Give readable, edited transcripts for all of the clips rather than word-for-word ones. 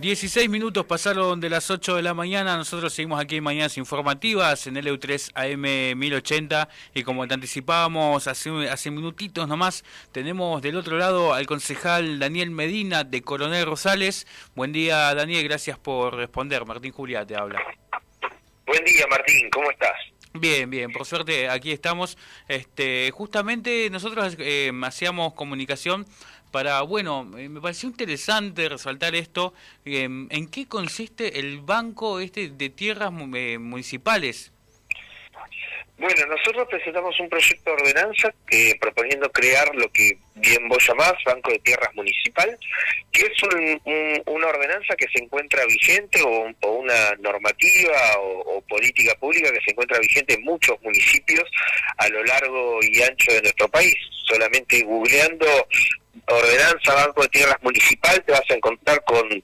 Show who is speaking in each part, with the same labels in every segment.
Speaker 1: 16 minutos pasaron de las 8 de la mañana. Nosotros seguimos aquí en Mañanas Informativas en LU3 AM 1080 y como te anticipábamos hace minutitos nomás, tenemos del otro lado al concejal Daniel Medina de Coronel Rosales. Buen día, Daniel, gracias por responder. Martín Juliá te habla.
Speaker 2: Buen día, Martín, ¿cómo estás?
Speaker 1: Bien, bien, por suerte aquí estamos. Justamente nosotros hacíamos comunicación para, me pareció interesante resaltar esto, ¿en qué consiste el banco de tierras municipales?
Speaker 2: Bueno, nosotros presentamos un proyecto de ordenanza proponiendo crear lo que bien vos llamás Banco de Tierras Municipal, que es una ordenanza que se encuentra vigente o una normativa o política pública que se encuentra vigente en muchos municipios a lo largo y ancho de nuestro país. Solamente googleando ordenanza Banco de Tierras Municipal te vas a encontrar con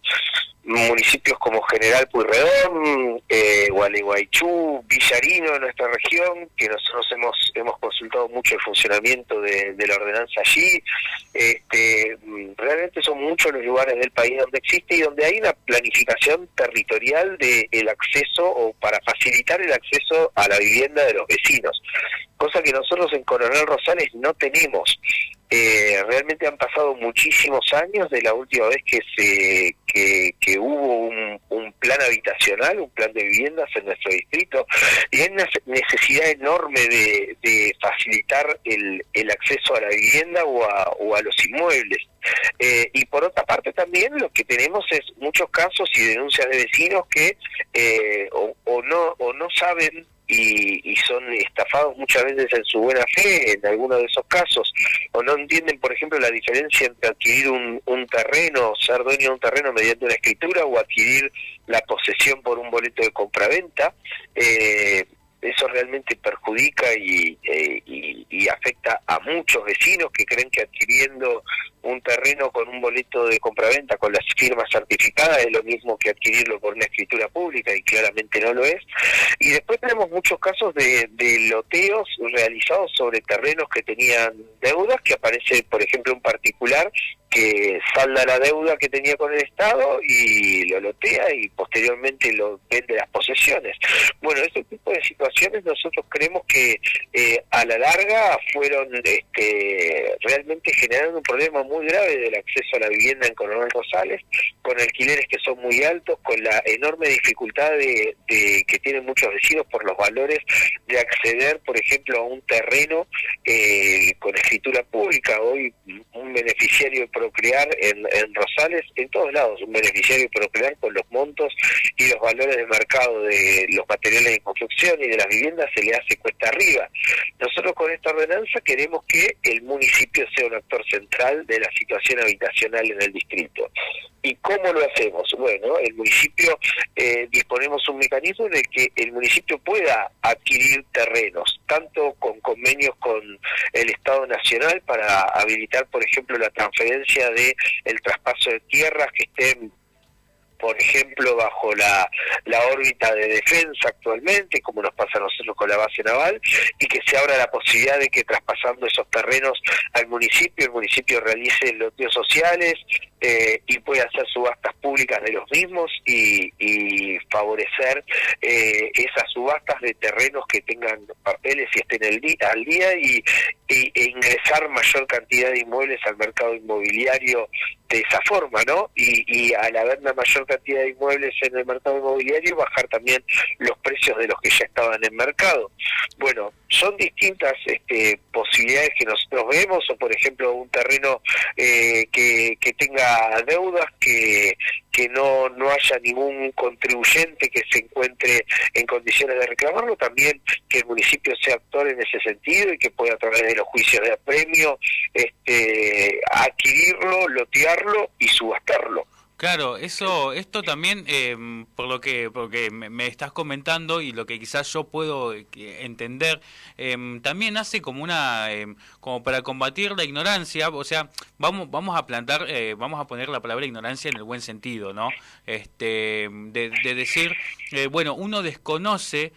Speaker 2: municipios como General Pueyrredón, Gualeguaychú, Villarino de nuestra región, que nosotros hemos consultado mucho el funcionamiento de la ordenanza allí. Realmente son muchos los lugares del país donde existe y donde hay una planificación territorial del acceso o para facilitar el acceso a la vivienda de los vecinos, cosa que nosotros en Coronel Rosales no tenemos. Realmente han pasado muchísimos años de la última vez que hubo un plan habitacional, un plan de viviendas en nuestro distrito, y hay una necesidad enorme de facilitar el acceso a la vivienda o a los inmuebles. Y por otra parte también lo que tenemos es muchos casos y denuncias de vecinos que o no saben y son estafados muchas veces en su buena fe en algunos de esos casos, o no entienden, por ejemplo, la diferencia entre adquirir un terreno, ser dueño de un terreno mediante una escritura o adquirir la posesión por un boleto de compraventa. Eso realmente perjudica y afecta a muchos vecinos que creen que adquiriendo un terreno con un boleto de compraventa con las firmas certificadas es lo mismo que adquirirlo por una escritura pública, y claramente no lo es. Y después tenemos muchos casos de loteos realizados sobre terrenos que tenían deudas, que aparece, por ejemplo, un particular que salda la deuda que tenía con el Estado y lo lotea y posteriormente lo vende las posesiones. Bueno, este tipo de situaciones nosotros creemos que a la larga fueron realmente generando un problema muy grave del acceso a la vivienda en Coronel Rosales, con alquileres que son muy altos, con la enorme dificultad que tienen muchos vecinos por los valores de acceder, por ejemplo, a un terreno con escritura pública. Hoy un beneficiario de Procrear en Rosales, en todos lados, un beneficiario de Procrear con los montos y los valores de mercado de los materiales de construcción y de las viviendas se le hace cuesta arriba. Nosotros con esta ordenanza queremos que el municipio sea un actor central de la situación habitacional en el distrito. ¿Y cómo lo hacemos? Bueno, el municipio disponemos un mecanismo de que el municipio pueda adquirir terrenos, tanto con convenios con el Estado Nacional para habilitar, por ejemplo, la transferencia de el traspaso de tierras que estén, por ejemplo, bajo la órbita de defensa actualmente, como nos pasa a nosotros con la base naval, y que se abra la posibilidad de que traspasando esos terrenos al municipio, el municipio realice loteos sociales y pueda hacer subastas públicas de los mismos y favorecer esas subastas de terrenos que tengan papeles y estén al día e ingresar mayor cantidad de inmuebles al mercado inmobiliario de esa forma, ¿no? Y al haber una mayor cantidad de inmuebles en el mercado inmobiliario, bajar también los precios de los que ya estaban en mercado. Bueno, son distintas posibilidades que nosotros vemos, o por ejemplo un terreno que tenga deudas, que no haya ningún contribuyente que se encuentre en condiciones de reclamarlo, también que el municipio sea actor en ese sentido y que pueda, a través de los juicios de apremio, adquirirlo, lotearlo y subastarlo.
Speaker 1: Claro, esto también, porque me estás comentando y lo que quizás yo puedo entender, también hace como como para combatir la ignorancia, o sea, vamos a plantar, vamos a poner la palabra ignorancia en el buen sentido, ¿no? De decir, uno desconoce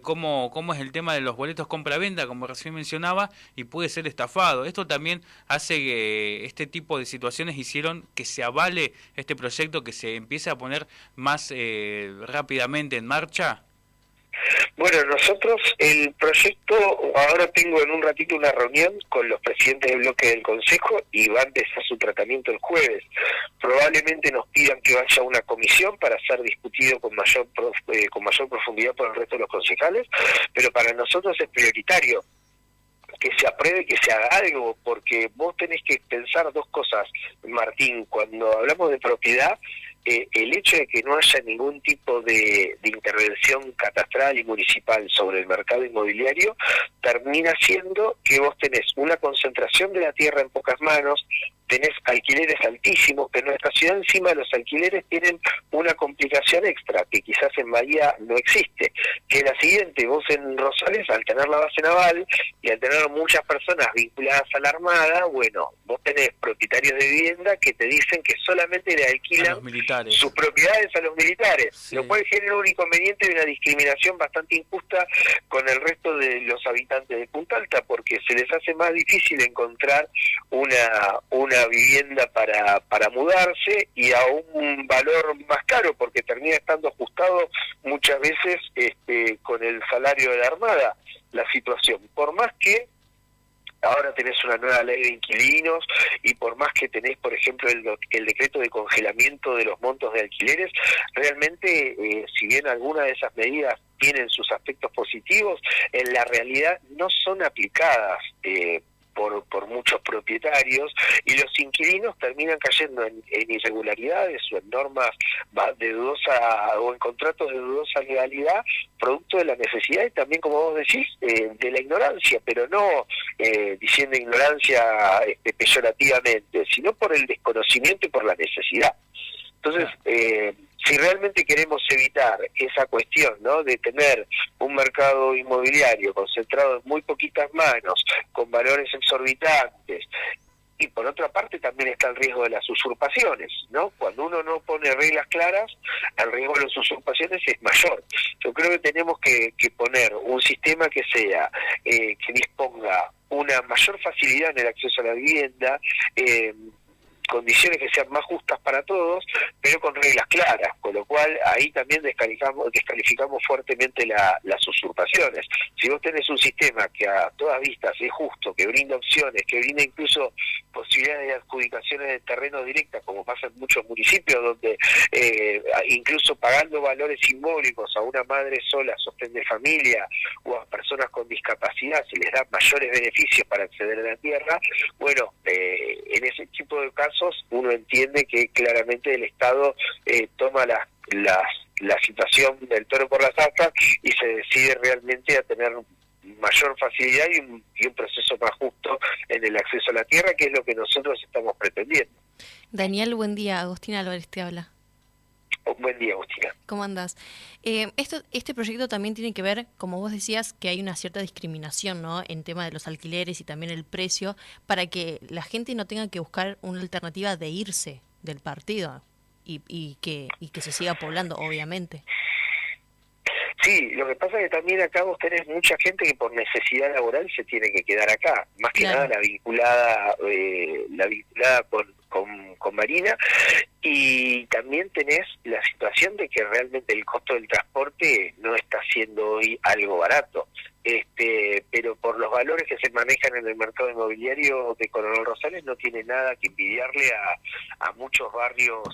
Speaker 1: cómo es el tema de los boletos compra-venta, como recién mencionaba, y puede ser estafado. Esto también hace que este tipo de situaciones hicieron que se avale este proyecto que se empiece a poner más rápidamente en marcha?
Speaker 2: Bueno, nosotros el proyecto, ahora tengo en un ratito una reunión con los presidentes del bloque del Consejo y va a empezar su tratamiento el jueves. Probablemente nos pidan que vaya a una comisión para ser discutido con mayor profundidad por el resto de los concejales, pero para nosotros es prioritario que se apruebe, que se haga algo, porque vos tenés que pensar dos cosas, Martín. Cuando hablamos de propiedad, el hecho de que no haya ningún tipo de intervención catastral y municipal sobre el mercado inmobiliario termina siendo que vos tenés una concentración de la tierra en pocas manos, tenés alquileres altísimos, que en nuestra ciudad encima los alquileres tienen una complicación extra, que quizás en Bahía no existe, que es la siguiente: vos en Rosales, al tener la base naval y al tener muchas personas vinculadas a la Armada, bueno, vos tenés propietarios de vivienda que te dicen que solamente le alquilan sus propiedades a los militares, sí, lo cual genera un inconveniente y una discriminación bastante injusta con el resto de los habitantes de Punta Alta, porque se les hace más difícil encontrar una vivienda para mudarse, y a un valor más caro, porque termina estando ajustado muchas veces con el salario de la Armada la situación. Por más que ahora tenés una nueva ley de inquilinos y por más que tenés, por ejemplo, el decreto de congelamiento de los montos de alquileres, realmente, si bien algunas de esas medidas tienen sus aspectos positivos, en la realidad no son aplicadas por muchos propietarios, y los inquilinos terminan cayendo en irregularidades o en normas de dudosa o en contratos de dudosa legalidad, producto de la necesidad y también, como vos decís, de la ignorancia, pero no diciendo ignorancia peyorativamente, sino por el desconocimiento y por la necesidad. Entonces, si realmente queremos evitar esa cuestión, ¿no?, de tener un mercado inmobiliario concentrado en muy poquitas manos, con valores exorbitantes, y por otra parte también está el riesgo de las usurpaciones, ¿no? Cuando uno no pone reglas claras, el riesgo de las usurpaciones es mayor. Yo creo que tenemos que poner un sistema que sea, que disponga una mayor facilidad en el acceso a la vivienda, condiciones que sean más justas para todos, pero con reglas claras, con lo cual ahí también descalificamos fuertemente las usurpaciones. Si vos tenés un sistema que a todas vistas es justo, que brinda opciones, que brinda incluso posibilidades de adjudicaciones de terreno directas, como pasa en muchos municipios, donde incluso pagando valores simbólicos a una madre sola, sostén de familia, o a personas con discapacidad, se les da mayores beneficios para acceder a la tierra, bueno, en ese tipo de casos uno entiende que claramente el Estado toma la situación del toro por las astas y se decide realmente a tener mayor facilidad y un proceso más justo en el acceso a la tierra, que es lo que nosotros estamos pretendiendo.
Speaker 3: Daniel, buen día. Agustina Álvarez te habla.
Speaker 2: Buen día, Agustina.
Speaker 3: ¿Cómo andás? Este proyecto también tiene que ver, como vos decías, que hay una cierta discriminación, ¿no?, en tema de los alquileres y también el precio, para que la gente no tenga que buscar una alternativa de irse del partido y que se siga poblando, obviamente.
Speaker 2: Sí, lo que pasa es que también acá vos tenés mucha gente que por necesidad laboral se tiene que quedar acá, más que nada la vinculada con Marina, y también tenés la situación de que realmente el costo del transporte no está siendo hoy algo barato, pero por los valores que se manejan en el mercado inmobiliario de Coronel Rosales no tiene nada que envidiarle a muchos barrios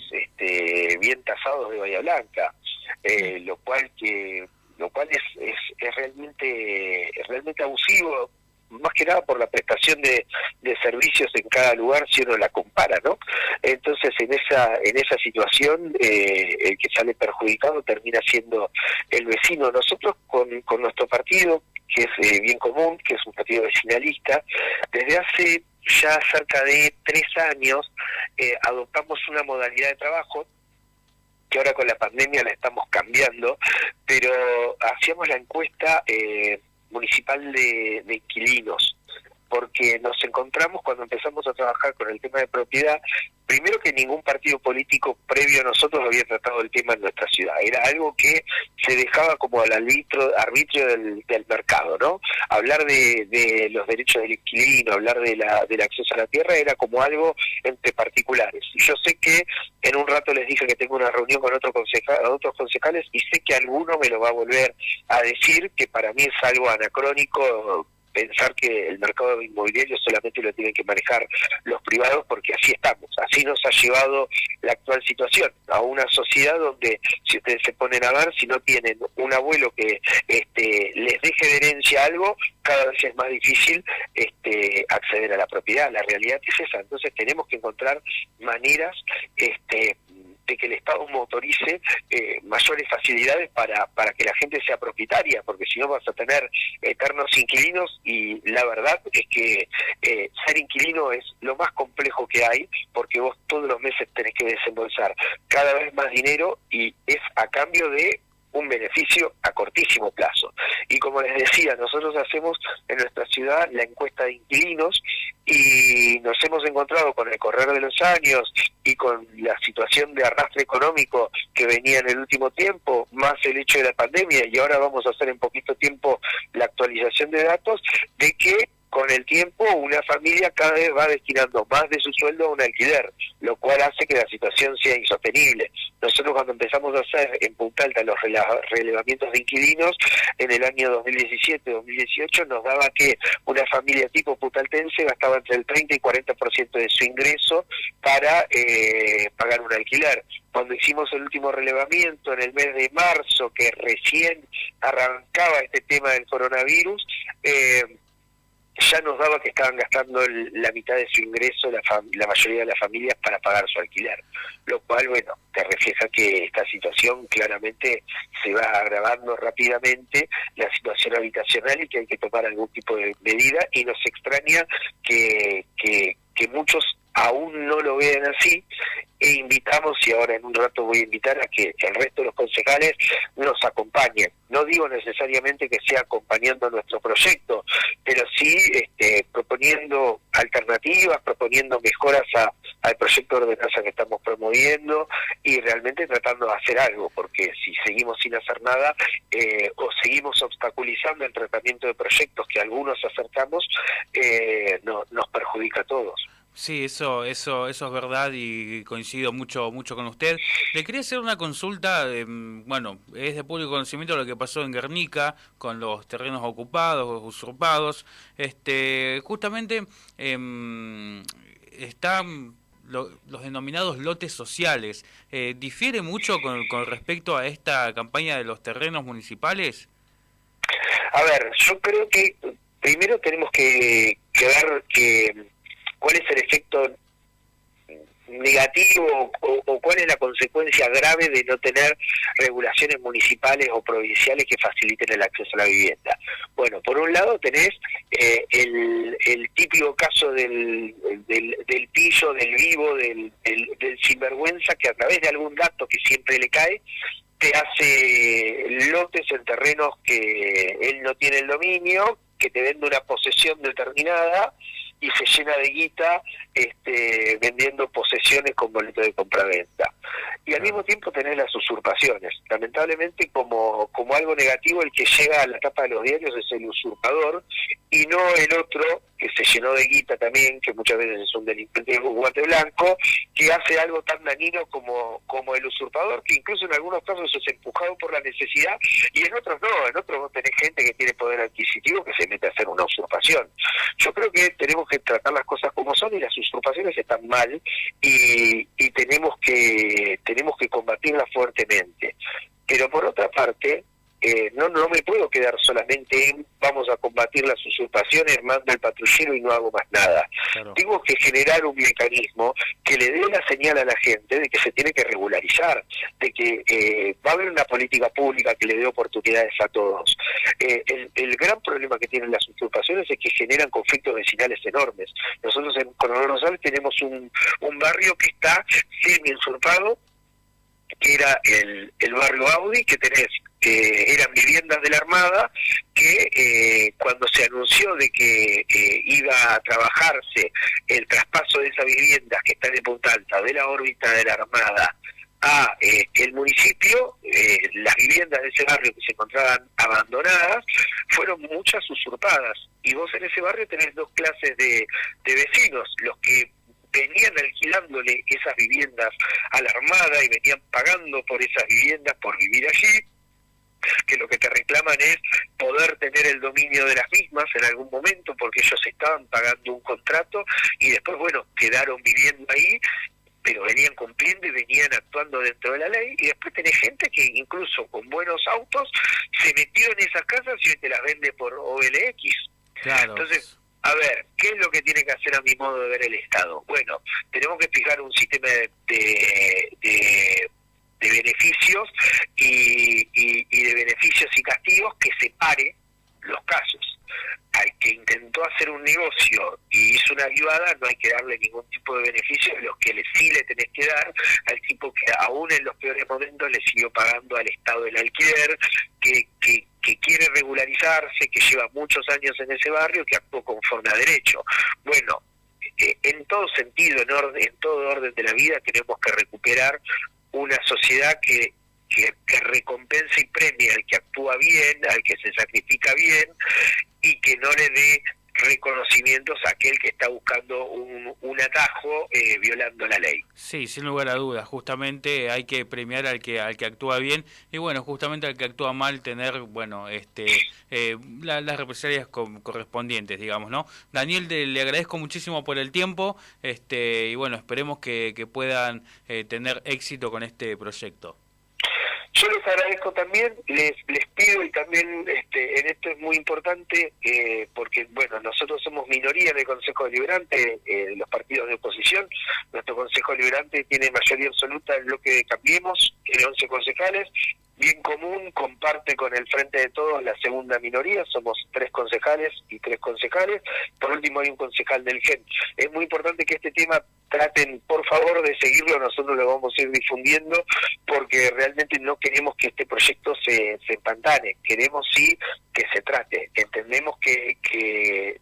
Speaker 2: bien tasados de Bahía Blanca, lo cual es realmente abusivo, más que nada por la prestación de servicios en cada lugar si uno la compara, ¿no? Entonces en esa situación el que sale perjudicado termina siendo el vecino. Nosotros con nuestro partido, que es bien común, que es un partido vecinalista, desde hace ya cerca de 3 años adoptamos una modalidad de trabajo que ahora con la pandemia la estamos cambiando, pero hacíamos la encuesta municipal de inquilinos, porque nos encontramos cuando empezamos a trabajar con el tema de propiedad, primero que ningún partido político previo a nosotros había tratado el tema en nuestra ciudad, era algo que se dejaba como al arbitrio del mercado, ¿no? Hablar de los derechos del inquilino, hablar del acceso a la tierra era como algo entre particulares. Y yo sé que en un rato les dije que tengo una reunión con otros concejales y sé que alguno me lo va a volver a decir, que para mí es algo anacrónico pensar que el mercado inmobiliario solamente lo tienen que manejar los privados, porque así estamos, así nos ha llevado la actual situación, a una sociedad donde, si ustedes se ponen a ver, si no tienen un abuelo que les deje de herencia algo, cada vez es más difícil acceder a la propiedad. La realidad es esa. Entonces tenemos que encontrar maneras de que el Estado motorice mayores facilidades para que la gente sea propietaria, porque si no vas a tener eternos inquilinos, y la verdad es que ser inquilino es lo más complejo que hay, porque vos todos los meses tenés que desembolsar cada vez más dinero, y es a cambio de un beneficio a cortísimo plazo. Y como les decía, nosotros hacemos en nuestra ciudad la encuesta de inquilinos y nos hemos encontrado con el correr de los años y con la situación de arrastre económico que venía en el último tiempo, más el hecho de la pandemia, y ahora vamos a hacer en poquito tiempo la actualización de datos, de que con el tiempo una familia cada vez va destinando más de su sueldo a un alquiler, lo cual hace que la situación sea insostenible. Nosotros cuando empezamos a hacer en Punta Alta los relevamientos de inquilinos en el año 2017-2018, nos daba que una familia tipo puntaltense gastaba entre el 30 y 40% de su ingreso para pagar un alquiler. Cuando hicimos el último relevamiento en el mes de marzo, que recién arrancaba este tema del coronavirus, ya nos daba que estaban gastando la mitad de su ingreso la mayoría de las familias para pagar su alquiler, lo cual, bueno, te refleja que esta situación claramente se va agravando rápidamente, la situación habitacional, y que hay que tomar algún tipo de medida, y nos extraña que muchos aún no lo vean así, e invitamos, y ahora en un rato voy a invitar a que el resto de los concejales nos acompañen. No digo necesariamente que sea acompañando nuestro proyecto, pero sí proponiendo alternativas, proponiendo mejoras al proyecto de ordenanza que estamos promoviendo, y realmente tratando de hacer algo, porque si seguimos sin hacer nada o seguimos obstaculizando el tratamiento de proyectos que algunos acercamos, nos perjudica a todos.
Speaker 1: Sí, eso es verdad, y coincido mucho con usted. Le quería hacer una consulta, bueno, es de público conocimiento lo que pasó en Guernica con los terrenos ocupados, usurpados. Justamente están los denominados lotes sociales. ¿Difiere mucho con respecto a esta campaña de los terrenos municipales?
Speaker 2: A ver, yo creo que primero tenemos que ver cuál es el efecto negativo o cuál es la consecuencia grave de no tener regulaciones municipales o provinciales que faciliten el acceso a la vivienda. Bueno, por un lado tenés el típico caso del pillo, del vivo, del sinvergüenza, que a través de algún dato que siempre le cae, te hace lotes en terrenos que él no tiene el dominio, que te vende una posesión determinada, y se llena de guita vendiendo posesiones con boleto de compraventa. Y al mismo tiempo tenés las usurpaciones. Lamentablemente, como algo negativo, el que llega a la tapa de los diarios es el usurpador, y no el otro que se llenó de guita también, que muchas veces es un delincuente con guante blanco, que hace algo tan dañino como el usurpador, que incluso en algunos casos es empujado por la necesidad, y en otros no. En otros vos tenés gente que tiene poder adquisitivo que se mete a hacer una usurpación. Yo creo que tenemos que tratar las cosas como son, y las usurpaciones están mal, y tenemos que combatirlas fuertemente. Pero por otra parte, no me puedo quedar solamente en vamos a combatir las usurpaciones, mando el patrullero y no hago más nada. Claro. Tengo que generar un mecanismo que le dé la señal a la gente de que se tiene que regularizar, de que va a haber una política pública que le dé oportunidades a todos. El gran problema que tienen las usurpaciones es que generan conflictos vecinales enormes. Nosotros en Coronel Rosales tenemos un barrio que está semi usurpado, que era el barrio Audi, que tenés eran viviendas de la Armada que cuando se anunció de que iba a trabajarse el traspaso de esas viviendas que están en Punta Alta de la órbita de la Armada a el municipio, las viviendas de ese barrio que se encontraban abandonadas fueron muchas usurpadas, y vos en ese barrio tenés dos clases de vecinos: los que venían alquilándole esas viviendas a la Armada y venían pagando por esas viviendas por vivir allí, que lo que te reclaman es poder tener el dominio de las mismas en algún momento, porque ellos estaban pagando un contrato y después, bueno, quedaron viviendo ahí, pero venían cumpliendo y venían actuando dentro de la ley. Y después tenés gente que incluso con buenos autos se metió en esas casas y te las vende por OLX.
Speaker 1: Claro.
Speaker 2: Entonces, a ver, ¿qué es lo que tiene que hacer a mi modo de ver el Estado? Bueno, tenemos que fijar un sistema de beneficios y de beneficios y castigos que separe los casos. Al que intentó hacer un negocio y hizo una avivada, no hay que darle ningún tipo de beneficio, de los que sí le tenés que dar al tipo que aún en los peores momentos le siguió pagando al Estado el alquiler, que quiere regularizarse, que lleva muchos años en ese barrio, que actuó conforme a derecho. Bueno, en todo sentido, en todo orden de la vida, tenemos que recuperar una sociedad que recompense y premie al que actúa bien, al que se sacrifica bien, y que no le dé reconocimientos a aquel que está buscando un atajo violando la ley.
Speaker 1: Sí, sin lugar a dudas, justamente hay que premiar al que actúa bien, y bueno, justamente al que actúa mal tener, bueno, las represalias correspondientes, digamos, ¿no? Daniel, le agradezco muchísimo por el tiempo, y bueno, esperemos que puedan tener éxito con este proyecto.
Speaker 2: Yo les agradezco también, les pido, y también en esto es muy importante, porque bueno, nosotros somos minoría en el Consejo Deliberante, los partidos de oposición. Nuestro Consejo Deliberante tiene mayoría absoluta el bloque de Cambiemos, tiene 11 concejales. Bien Común comparte con el Frente de Todos la segunda minoría, somos 3 concejales y 3 concejales. Por último hay un concejal del GEN. Es muy importante que este tema traten, por favor, de seguirlo. Nosotros lo vamos a ir difundiendo, porque realmente no queremos que este proyecto se empantane, queremos sí que se trate. Entendemos que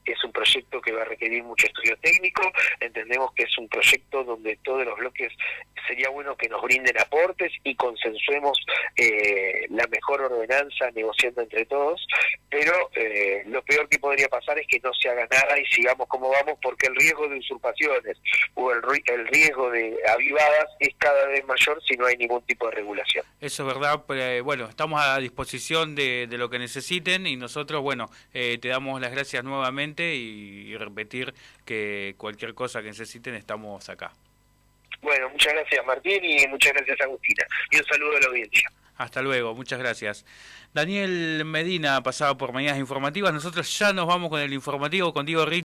Speaker 2: es un proyecto que va a requerir mucho estudio técnico, entendemos que es un proyecto donde todos los bloques sería bueno que nos brinden aportes y consensuemos la mejor ordenanza negociando entre todos, pero lo peor que podría pasar es que no se haga nada y sigamos como vamos, porque el riesgo de usurpaciones o el riesgo de avivadas es cada vez mayor si no hay ningún tipo de regulación.
Speaker 1: Eso es verdad, pero, bueno, estamos a disposición de lo que necesiten, y nosotros, bueno, te damos las gracias nuevamente y repetir que cualquier cosa que necesiten estamos acá.
Speaker 2: Bueno, muchas gracias Martín y muchas gracias Agustina, y un saludo a la audiencia.
Speaker 1: Hasta luego, muchas gracias. Daniel Medina pasaba por Mañanas Informativas. Nosotros ya nos vamos con el informativo con Diego Rit.